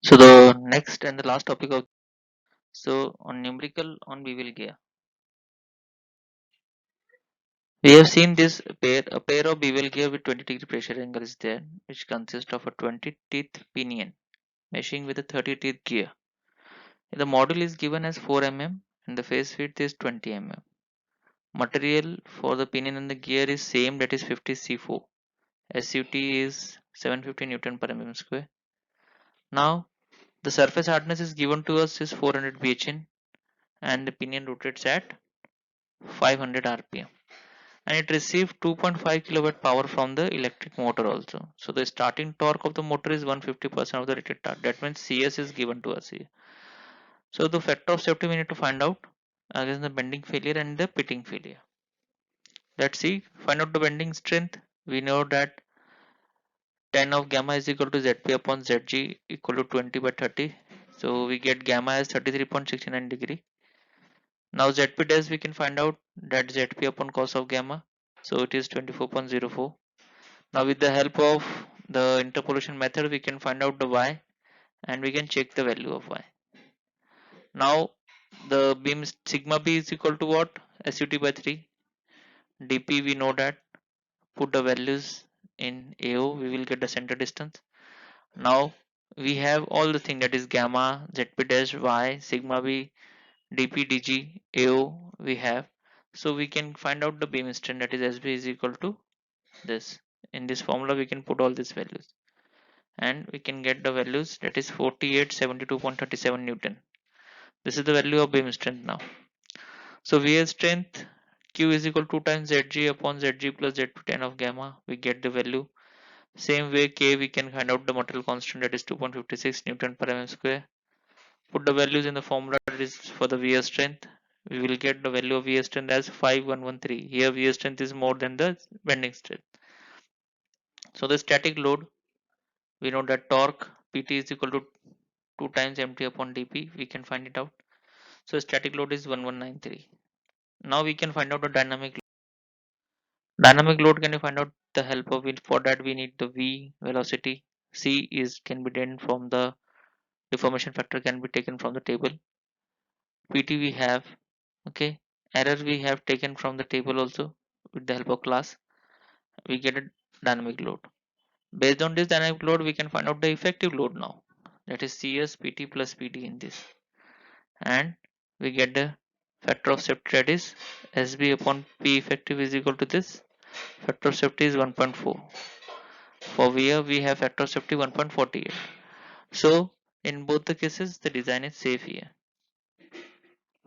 So the next and the last topic of on numerical on bevel gear. We have seen this pair of bevel gear with 20-degree pressure angle is there, which consists of a 20 teeth pinion meshing with a 30 teeth gear. The model is given as 4 mm and the face width is 20 mm. Material for the pinion and the gear is same, that is 50 C4. SUT is 750 Newton per mm square. Now the surface hardness is given to us is 400 bhn and the pinion rotates at 500 rpm. And it received 2.5 kilowatt power from the electric motor also. So the starting torque of the motor is 150% of the rated torque. That means CS is given to us here. So the factor of safety we need to find out against the bending failure and the pitting failure. Let's see, find out the bending strength. We know that tan of gamma is equal to Zp upon Zg equal to 20 by 30. So we get gamma as 33.69 degree. Now Zp dash we can find out that Zp upon cos of gamma. So it is 24.04. Now with the help of the interpolation method we can find out the y and we can check the value of y. Now the beam sigma b is equal to what? SUT by 3. dp we know that. Put the values in AO, we will get the center distance. Now we have all the thing, that is gamma, Zp dash, y, sigma b, dp, dg, AO we have. So we can find out the beam strength, that is SB is equal to this. In this formula we can put all these values and we can get the values, that is 4872.37 Newton. This is the value of beam strength now. So VA strength Q is equal to 2 times Zg upon Zg plus Z10 of gamma. We get the value. Same way K we can find out the material constant, that is 2.56 Newton per mm square. Put the values in the formula, that is for the VA strength. We will get the value of VA strength as 5113. Here VA strength is more than the bending strength. So the static load, we know that torque PT is equal to 2 times mt upon dp. We can find it out. So static load is 1193. Now we can find out the dynamic load. Dynamic load can you find out the help of it. For that we need the v velocity. C is can be done from the deformation factor, can be taken from the table. PT we have, okay. Error we have taken from the table also with the help of class. We get a dynamic load. Based on this dynamic load we can find out the effective load now. That is CS PT plus PD in this. And we get the factor of safety, that is SB upon P effective is equal to this. Factor of safety is 1.4. For VR we have factor of safety 1.48. So in both the cases the design is safe here.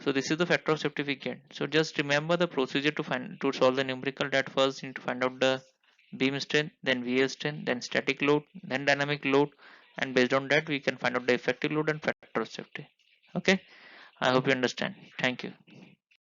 So this is the factor of safety we get. So just remember the procedure to solve the numerical. That first you need to find out the beam strength, then VA strength, then static load, then dynamic load, and based on that we can find out the effective load and factor of safety. Okay, I hope you understand. Thank you.